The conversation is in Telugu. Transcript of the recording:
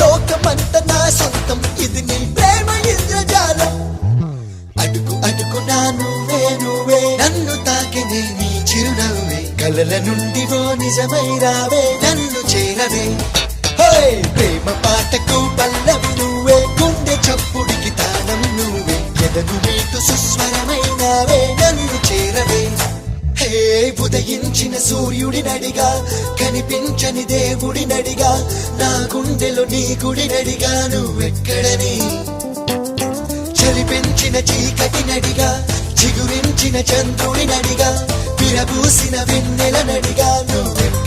లోకమంత నా సొంతం, ఇది నీ ప్రేమ ఇంద్రజాలం. అడుగు అడుగునా నువ్వే నువ్వే, నన్ను తాకినే నీ చిరునవ్వే, కలల నుండి ఓ నిజమై రావే, నన్ను చేరవే. ప్రేమ పాటకు పల్లవి నువ్వే, గుండె చప్పుడికి తాళం నువ్వే, ఎదను మీటు సుస్వరమైనావే, నన్ను చేరవే. ఉదయించిన సూర్యుడి నడిగా, కనిపించని దేవుడి నడిగా, నా గుండెలో నీ గుడి నడిగా, నువ్వెక్కడని చలి పెంచిన చీకటి నడిగా, చిగురించిన చంద్రుడి నడిగా, విరబూసిన వెన్నెల నడిగా, నువ్వెక్కడ